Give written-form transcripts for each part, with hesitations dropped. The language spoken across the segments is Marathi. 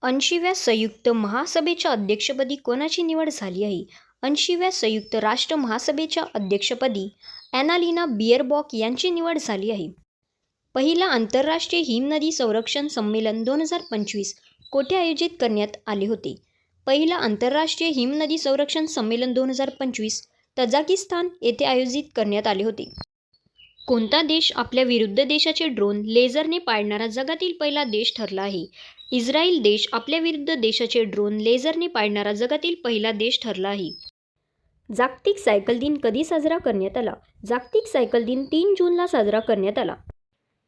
80व्या संयुक्त महासभेच्या अध्यक्षपदी कोणाची निवड झाली आहे? 80व्या संयुक्त राष्ट्र महासभेच्या अध्यक्षपदी ॲनालिना बिअरबॉक यांची निवड झाली आहे. पहिला आंतरराष्ट्रीय हिमनदी संरक्षण संमेलन 2025 कोठे आयोजित करण्यात आले होते? पहिला आंतरराष्ट्रीय हिमनदी संरक्षण संमेलन 2025 तजाकिस्तान येथे आयोजित करण्यात आले होते. कोणता देश आपल्या विरुद्ध देशाचे ड्रोन लेझरने पाडणारा जगातील पहिला देश ठरला आहे? इस्रायल देश आपल्या विरुद्ध देशाचे ड्रोन लेझरने पाडणारा जगातील पहिला देश ठरला आहे. जागतिक सायकल दिन कधी साजरा करण्यात आला? जागतिक सायकल दिन 3 जूनला साजरा करण्यात आला.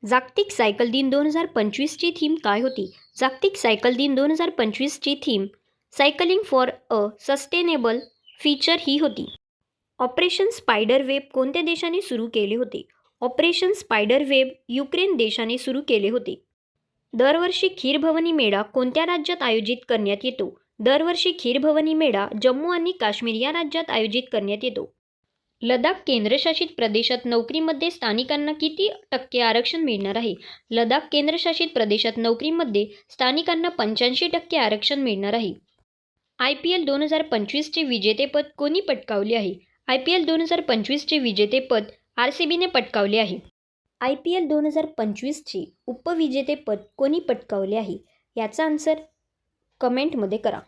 जागतिक सायकल दिन 2025ची थीम काय होती? जागतिक सायकल दिन 2025ची theme cycling for a sustainable future ही होती. ऑपरेशन स्पायडर वेब कोणत्या देशाने सुरू केले होते? ऑपरेशन स्पायडर वेब युक्रेन देशाने सुरू केले होते. दरवर्षी खीरभवनी मेळा कोणत्या राज्यात आयोजित करण्यात येतो? दरवर्षी खीरभवनी मेळा जम्मू आणि काश्मीर या राज्यात आयोजित करण्यात येतो. लडाख केंद्रशासित प्रदेशात नोकरीमध्ये स्थानिकांना किती टक्के आरक्षण मिळणार आहे? लडाख केंद्रशासित प्रदेशात नोकरीमध्ये स्थानिकांना 85% आरक्षण मिळणार आहे. IPL 2025चे विजेतेपद कोणी पटकावले आहे? IPL 2025चे विजेतेपद RCBने पटकावले आहे. IPL 2025चे उपविजेतेपद कोणी पटकावले आहे? याचा आन्सर कमेंटमध्ये करा.